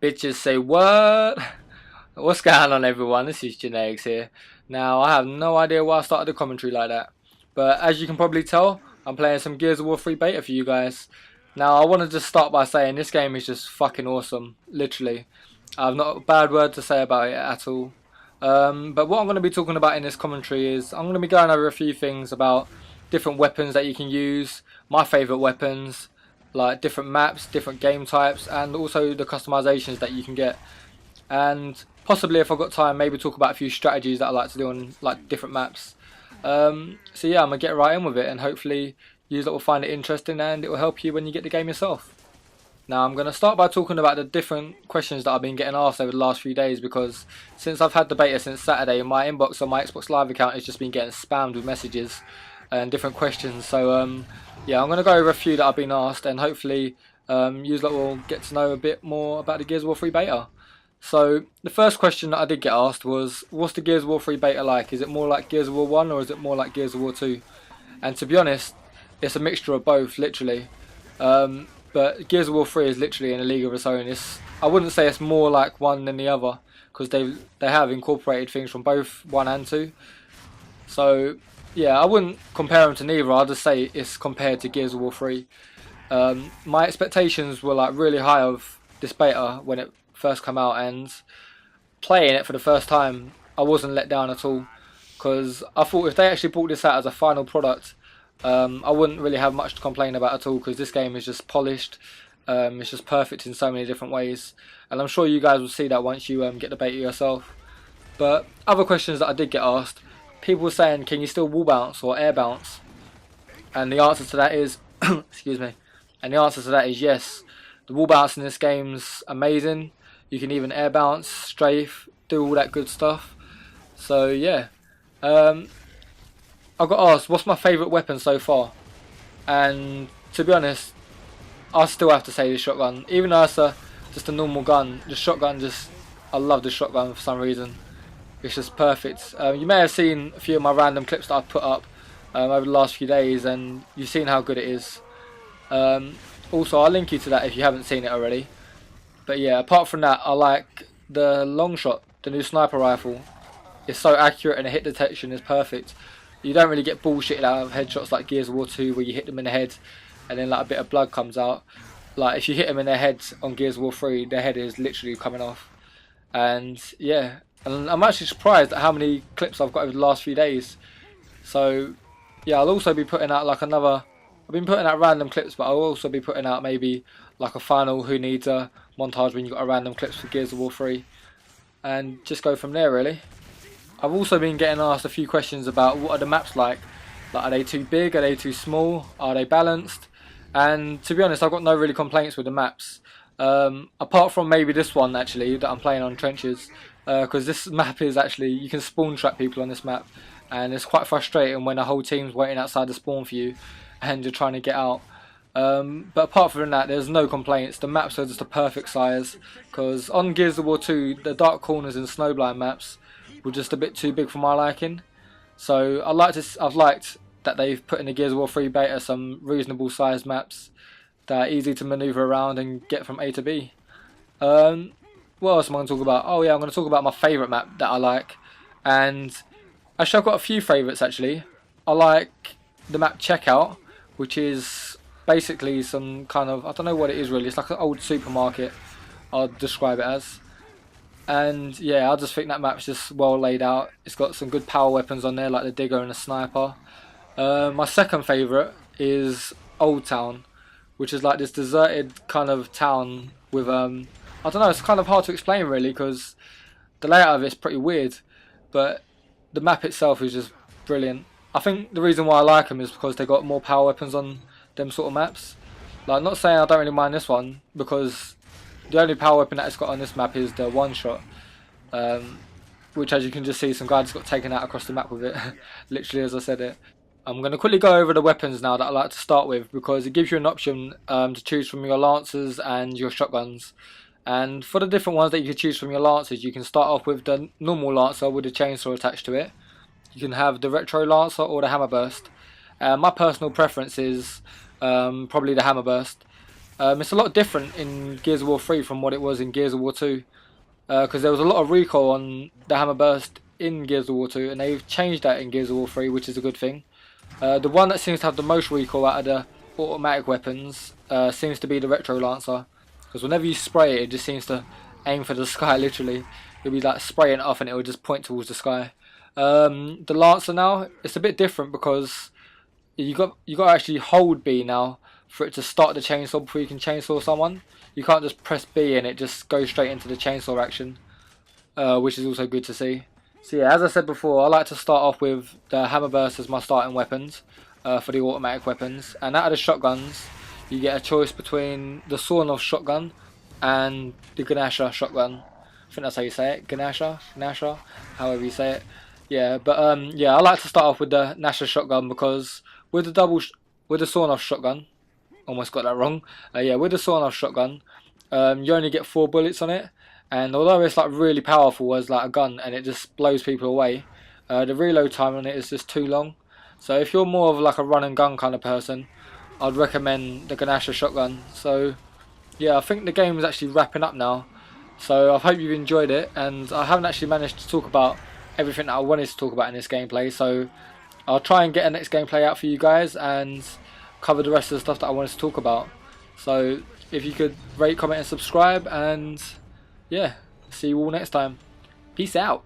Bitches say what? What's going on, everyone? This is Genetics here. Now, I have no idea why I started the commentary like that, but as you can probably tell, I'm playing some Gears of War 3 beta for you guys. Now, I want to just start by saying this game is just fucking awesome, literally. I have not a bad word to say about it at all. But what I'm going to be talking about in this commentary is I'm going to be going over a few things about different weapons that you can use, my favourite weapons, like different maps, different game types, and also the customizations that you can get. And possibly, if I've got time, maybe talk about a few strategies that I like to do on like different maps. So yeah, I'm going to get right in with it, and hopefully you lot will find it interesting and it will help you when you get the game yourself. Now I'm going to start by talking about the different questions that I've been getting asked over the last few days, because since I've had the beta since Saturday, my inbox on my Xbox Live account has just been getting spammed with messages and different questions. So yeah, I'm going to go over a few that I've been asked, and hopefully you lot will get to know a bit more about the Gears of War 3 beta. So the first question that I did get asked was, what's the Gears of War 3 beta like? Is it more like Gears of War 1 or is it more like Gears of War 2? And to be honest, it's a mixture of both, literally. But Gears of War 3 is literally in a league of its own. I wouldn't say it's more like one than the other, because they have incorporated things from both 1 and 2. So yeah, I wouldn't compare them to neither. I'll just say it's compared to Gears of War 3. My expectations were like really high of this beta when it first came out, and playing it for the first time, I wasn't let down at all, because I thought if they actually brought this out as a final product, I wouldn't really have much to complain about at all, because this game is just polished. It's just perfect in so many different ways, and I'm sure you guys will see that once you get the beta yourself. But other questions that I did get asked, people were saying, can you still wall bounce or air bounce? And the answer to that is excuse me, and the answer to that is yes. The wall bounce in this game's amazing. You can even air bounce, strafe, do all that good stuff. So yeah, I got asked what's my favourite weapon so far, and to be honest, I still have to say the shotgun. Even though it's just a normal gun, the shotgun I love the shotgun for some reason. It's just perfect. You may have seen a few of my random clips that I've put up over the last few days, and you've seen how good it is. Also, I'll link you to that if you haven't seen it already. But yeah, apart from that, I like the long shot, the new sniper rifle. It's so accurate and the hit detection is perfect. You don't really get bullshitted out of headshots like Gears of War 2, where you hit them in the head and then like a bit of blood comes out. Like if you hit them in their heads on Gears of War 3, their head is literally coming off. And yeah, and I'm actually surprised at how many clips I've got over the last few days. So yeah, I'll also be putting out like I've been putting out random clips, but I'll also be putting out maybe like a final who needs a montage when you've got a random clips for Gears of War 3, and just go from there really. I've also been getting asked a few questions about what are the maps like. Like, are they too big, are they too small, are they balanced? And to be honest, I've got no really complaints with the maps, apart from maybe this one actually that I'm playing on trenches, because this map is actually, you can spawn trap people on this map, and it's quite frustrating when a whole team's waiting outside the spawn for you and you're trying to get out. But apart from that, there's no complaints. The maps are just a perfect size, because on Gears of War 2, the dark corners and snowblind maps were just a bit too big for my liking. So I've liked that they've put in the Gears of War 3 beta some reasonable sized maps that are easy to manoeuvre around and get from A to B. What else am I going to talk about? Oh yeah, I'm going to talk about my favourite map that I like. And actually I've got a few favourites actually. I like the map Checkout, which is basically some kind of, I don't know what it is really, it's like an old supermarket, I'll describe it as. And yeah, I just think that map's just well laid out. It's got some good power weapons on there like the digger and the sniper. My second favourite is Old Town, which is like this deserted kind of town with I don't know, it's kind of hard to explain really, because the layout of it's pretty weird, but the map itself is just brilliant. I think the reason why I like them is because they got more power weapons on them sort of maps. Like, not saying I don't really mind this one, because the only power weapon that it's got on this map is the one shot, which, as you can just see, some guy just got taken out across the map with it, literally as I said it. I'm going to quickly go over the weapons now that I like to start with, because it gives you an option to choose from your lancers and your shotguns. And for the different ones that you can choose from your lancers, you can start off with the normal lancer with a chainsaw attached to it. You can have the retro lancer or the hammer burst. My personal preference is probably the hammer burst. It's a lot different in Gears of War 3 from what it was in Gears of War 2, because there was a lot of recoil on the hammer burst in Gears of War 2, and they've changed that in Gears of War 3, which is a good thing. The one that seems to have the most recoil out of the automatic weapons seems to be the Retro Lancer, because whenever you spray it, it just seems to aim for the sky. Literally, you'll be like spraying it off, and it will just point towards the sky. The Lancer now, it's a bit different because you got to actually hold B now for it to start the chainsaw before you can chainsaw someone. You can't just press B and it just goes straight into the chainsaw action, which is also good to see. So yeah, as I said before, I like to start off with the hammer burst as my starting weapons for the automatic weapons. And out of the shotguns, you get a choice between the sawn-off shotgun and the Ganasha shotgun. I think that's how you say it, Ganasha, however you say it. Yeah, but yeah, I like to start off with the Nasha shotgun because with the sawn-off shotgun, almost got that wrong. Yeah, with the sawn-off shotgun, you only get 4 bullets on it, and although it's like really powerful as like a gun and it just blows people away, the reload time on it is just too long. So if you're more of like a run and gun kind of person, I'd recommend the Ganasha shotgun. So yeah, I think the game is actually wrapping up now. So I hope you've enjoyed it, and I haven't actually managed to talk about everything that I wanted to talk about in this gameplay. So I'll try and get a next gameplay out for you guys and cover the rest of the stuff that I wanted to talk about. So if you could rate, comment and subscribe, and yeah, see you all next time. Peace out.